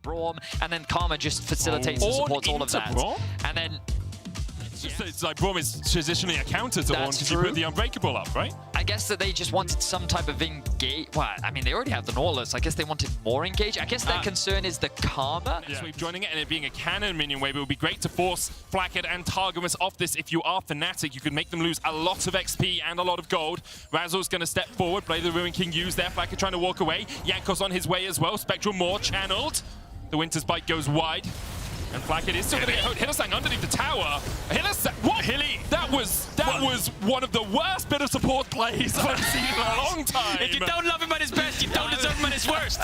Braum, and then Karma just facilitates and supports all of that. Braum? And then it's like Braum is transitioning a counter to Ornn because you put the Unbreakable up, right? I guess that they just wanted some type of engage. Well, I mean, they already have the Nautilus. I guess they wanted more engage. I guess their concern is the Karma. Yeah. Sweep joining it and it being a cannon minion wave, it would be great to force Flacket and Targamas off this. If you are Fnatic, you could make them lose a lot of XP and a lot of gold. Razzle's going to step forward, play the Ruin King use there. Flacket trying to walk away. Jankos on his way as well. Spectral more channeled. The Winter's Bite goes wide. And Flacket is still going to get hooked. Hylissang underneath the tower. Hylissang, what? Hilly. That was one of the worst bit of support plays I've seen in a long time. If you don't love him at his best, you don't deserve him at his worst.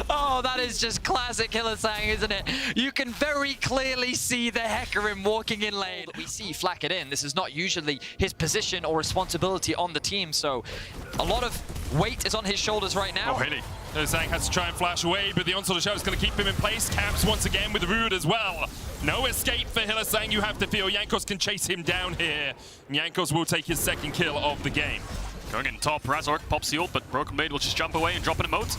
Oh, that is just classic Hylissang, isn't it? You can very clearly see the Hecarim walking in lane. We see Flacket in. This is not usually his position or responsibility on the team, so a lot of weight is on his shoulders right now. Oh, Hilly. Hylissang has to try and flash away, but the Onslaught of Shadow is going to keep him in place. Caps once again with Rude as well. No escape for Hylissang, you have to feel. Jankos can chase him down here. Jankos will take his second kill of the game. Going in top, Razork pops the ult, but Broken Blade will just jump away and drop an emote.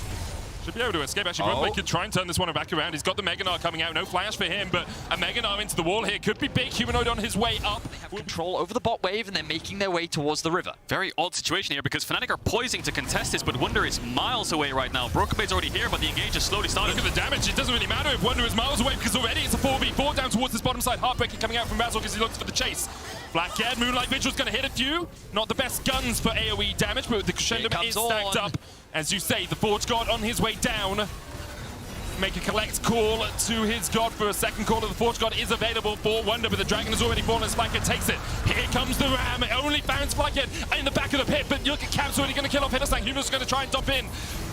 Should be able to escape. Actually, Broken Blade could try and turn this one back around. He's got the Mega Gnar coming out. No flash for him, but a Mega Gnar into the wall here could be big. Humanoid on his way up. They have control over the bot wave, and they're making their way towards the river. Very odd situation here because Fnatic are poising to contest this, but Wunder is miles away right now. Broken Blade's already here, but the engage is slowly starting. Look at the damage. It doesn't really matter if Wunder is miles away because already it's a 4v4 down towards this bottom side. Heartbreaking coming out from Razork as he looks for the chase. Blackhead, Moonlight Vigil's going to hit a few. Not the best guns for AoE damage, but the crescendo is stacked up. As you say, the Forge God on his way down. Make a collect call to his god for a second call of the Forge God is available for Wunder, but the Dragon has already fallen as Flacket takes it. Here comes the Ram. It only found Flacket in the back of the pit, but look at Cap's already going to kill off Hylissang. Human's going to try and dump in.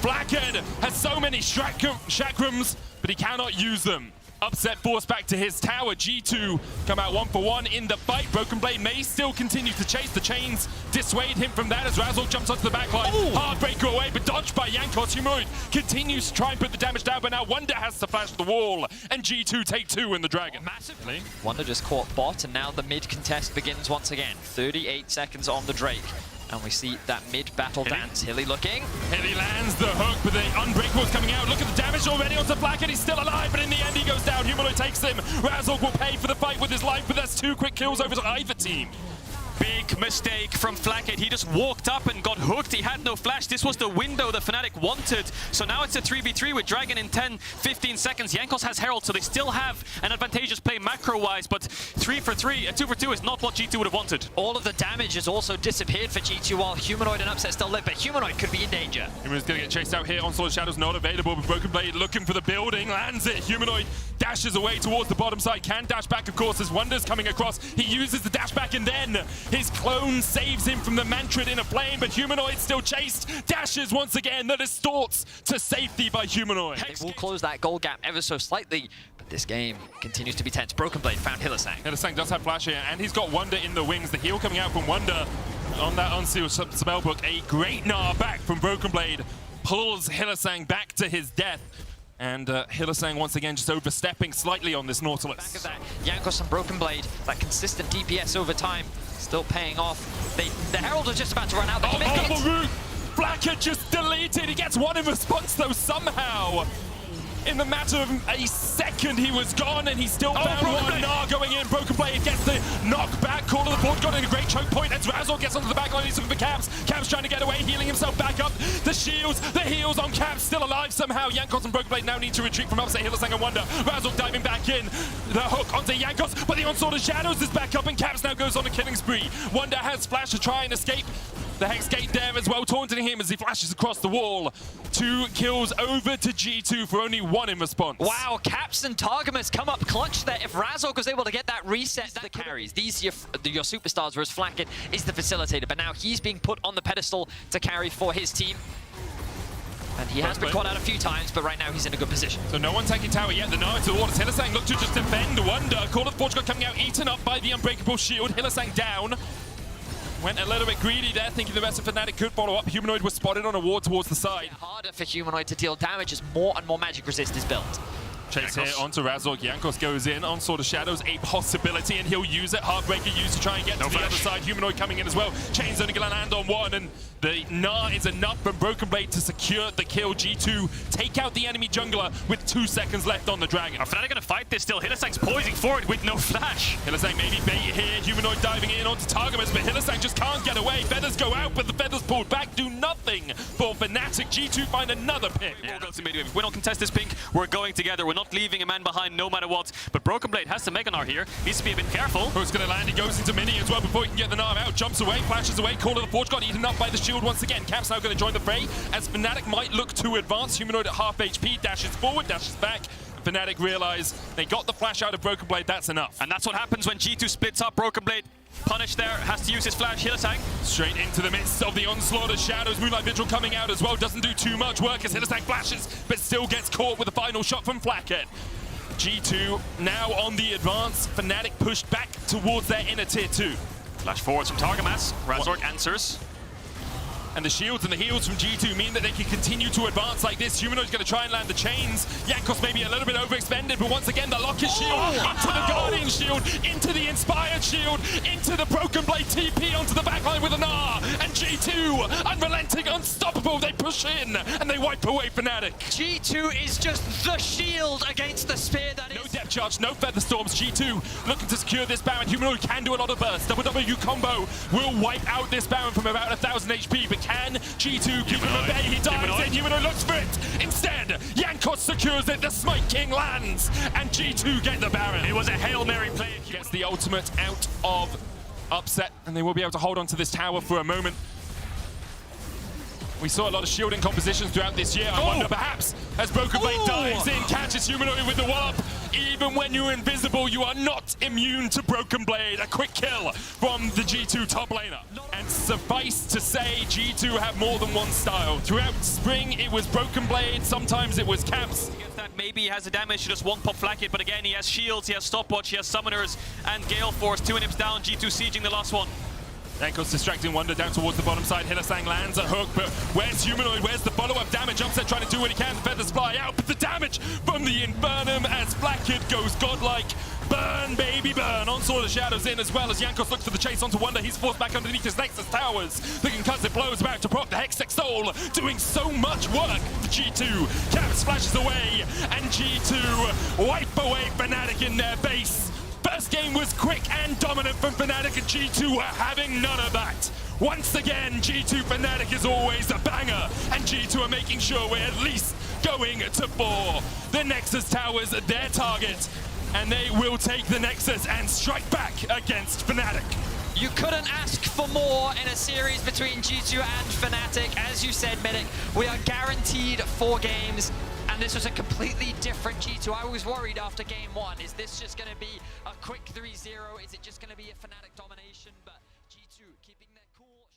Flacket has so many chakrams, but he cannot use them. Upset force back to his tower. G2 come out 1-for-1 in the fight. Broken Blade may still continue to chase. The chains dissuade him from that as Razzle jumps onto the backline. Heartbreaker away, but dodged by Jankos. Humanoid continues to try and put the damage down, but now Wunder has to flash the wall, and G2 take 2 in the Dragon. Massively. Wunder just caught bot, and now the mid contest begins once again. 38 seconds on the Drake. And we see that mid-battle dance. Hilly looking. Hilly lands the hook, but the Unbreakable's coming out. Look at the damage already onto Flacket. He's still alive, but in the end he goes down. Humanoid takes him. Razork will pay for the fight with his life, but that's 2 quick kills over to either team. Big mistake from Flacket. He just walked up and got hooked. He had no flash. This was the window that Fnatic wanted. So now it's a 3v3 with Dragon in 10-15 seconds. Jankos has Herald, so they still have an advantageous play macro-wise, but 3 for 3, a 2 for 2 is not what G2 would have wanted. All of the damage has also disappeared for G2 while Humanoid and Upset still live, but Humanoid could be in danger. Humanoid's going to get chased out here. Onslaught Shadow's not available, but Broken Blade looking for the building, lands it. Humanoid dashes away towards the bottom side, can dash back, of course, as Wunder's coming across. He uses the dash back, and then his clone saves him from the Mantrid in a flame, but Humanoid still chased. Dashes once again, the distorts to safety by Humanoid. They will close that goal gap ever so slightly, but this game continues to be tense. Broken Blade found Hylissang. Hylissang does have flash here, and he's got Wunder in the wings. The heal coming out from Wunder on that unsealed spellbook. A great gnar back from Broken Blade pulls Hylissang back to his death. And Hylissang once again just overstepping slightly on this Nautilus. Back of that, Jankos and Broken Blade, that consistent DPS over time, still paying off. The Herald was just about to run out. Flacket just deleted. He gets one in response though somehow. In the matter of a second, he was gone, and he still found one. Gnar going in. Broken Blade gets the knockback. Call of the Forge God in a great choke point. As Razzle gets onto the back line, he's looking for Caps. Caps trying to get away, healing himself back up. The shields, the heals on Caps, still alive somehow. Jankos and Broken Blade now need to retreat from Upset. Hylissang and Wunder. Razzle diving back in. The hook onto Jankos, but the Onslaught of Shadows is back up, and Caps now goes on a killing spree. Wunder has flash to try and escape. The Hex Gate there as well, taunting him as he flashes across the wall. 2 kills over to G2 for only 1 in response. Wow, Caps and Targamas come up clutch there. If Razork was able to get that reset, the carries. These are your superstars, whereas Flacket is the facilitator. But now he's being put on the pedestal to carry for his team. And he has been caught out a few times, but right now he's in a good position. So no one taking tower yet. The Gnar to the water. Hylissang look to just defend Wunder. Call of the Forge God coming out, eaten up by the Unbreakable shield. Hylissang down. Went a little bit greedy there, thinking the rest of Fnatic could follow up. Humanoid was spotted on a ward towards the side. Harder for Humanoid to deal damage as more and more magic resist is built. Chase here onto Razork. Jankos goes in on Sword of Shadows, a possibility, and he'll use it. Heartbreaker used to try and get to the other side. Humanoid coming in as well. Chain's only going to land on one, and the Gnar is enough from Broken Blade to secure the kill. G2 take out the enemy jungler with 2 seconds left on the Dragon. Are Fnatic going to fight this still? Hylissang's poising forward with no flash. Hylissang maybe bait here. Humanoid diving in onto Targamas, but Hylissang just can't get away. Feathers go out, but the Feathers pulled back do nothing for Fnatic. G2 find another pick. We'll go to midway. If we don't contest this pink, we're going together. We're not leaving a man behind no matter what. But Broken Blade has to make a Gnar here. Needs to be a bit careful. Who's going to land? He goes into mini as well before he can get the Gnar out. Jumps away, flashes away. Call of the Forge got eaten up by the shield once again. Cap's now going to join the fray as Fnatic might look to advance. Humanoid at half HP, dashes forward, dashes back. Fnatic realize they got the flash out of Broken Blade, that's enough. And that's what happens when G2 splits up. Broken Blade punished there, has to use his flash. Hylissang straight into the midst of the onslaught of Shadows. Moonlight Vigil coming out as well, doesn't do too much work as Hylissang flashes, but still gets caught with the final shot from Flackhead. G2 now on the advance. Fnatic pushed back towards their inner tier 2. Flash forwards from Targamas. Razork answers. And the shields and the heals from G2 mean that they can continue to advance like this. Humanoid's going to try and land the chains. Jankos maybe a little bit overextended, but once again, the Lock is shield into the Guardian shield, into the Inspired shield, into the Broken Blade TP onto the backline with an R. And G2, unrelenting, unstoppable, they push in and they wipe away Fnatic. G2 is just the shield against the spear that No is... depth charge, no feather storms. G2 looking to secure this Baron. Humanoid can do a lot of bursts. Double W combo will wipe out this Baron from about 1,000 HP, but can G2 keep him at bay? He dives in, Humanoid looks for it. Instead, Jankos secures it, the Smite King lands, and G2 get the Baron. It was a Hail Mary play. Gets the ultimate out of upset, and they will be able to hold on to this tower for a moment. We saw a lot of shielding compositions throughout this year. I wonder perhaps as Broken Blade dives in, catches Humanoid with the wallop. Even when you're invisible, you are not immune to Broken Blade. A quick kill from the G2 top laner. And suffice to say, G2 have more than one style. Throughout spring, it was Broken Blade. Sometimes it was Caps. That maybe he has the damage to just one pop flack it, but again, he has shields, he has stopwatch, he has summoners, and Gale Force. 2 inhips down, G2 sieging the last one. Jankos distracting Wonder down towards the bottom side. Hylissang lands a hook, but where's Humanoid? Where's the follow-up damage? Upset trying to do what he can. Feathers fly out, but the damage from the Infernum as Blackhead goes godlike. Burn, baby, burn. Onslaught of Shadows in as well as Jankos looks for the chase onto Wonder. He's forced back underneath his Nexus towers. The concussive blows about to proc the Hextech Soul, doing so much work for G2. Caps flashes away, and G2 wipe away Fnatic in their base. First game was quick and dominant from Fnatic, and G2 were having none of that. Once again, G2 Fnatic is always a banger, and G2 are making sure we're at least going to 4. The Nexus Towers are their target, and they will take the Nexus and strike back against Fnatic. You couldn't ask for more in a series between G2 and Fnatic. As you said, Medic, we are guaranteed 4 games. And this was a completely different G2. I was worried after game 1. Is this just going to be a quick 3-0? Is it just going to be a Fnatic domination? But G2 keeping their cool.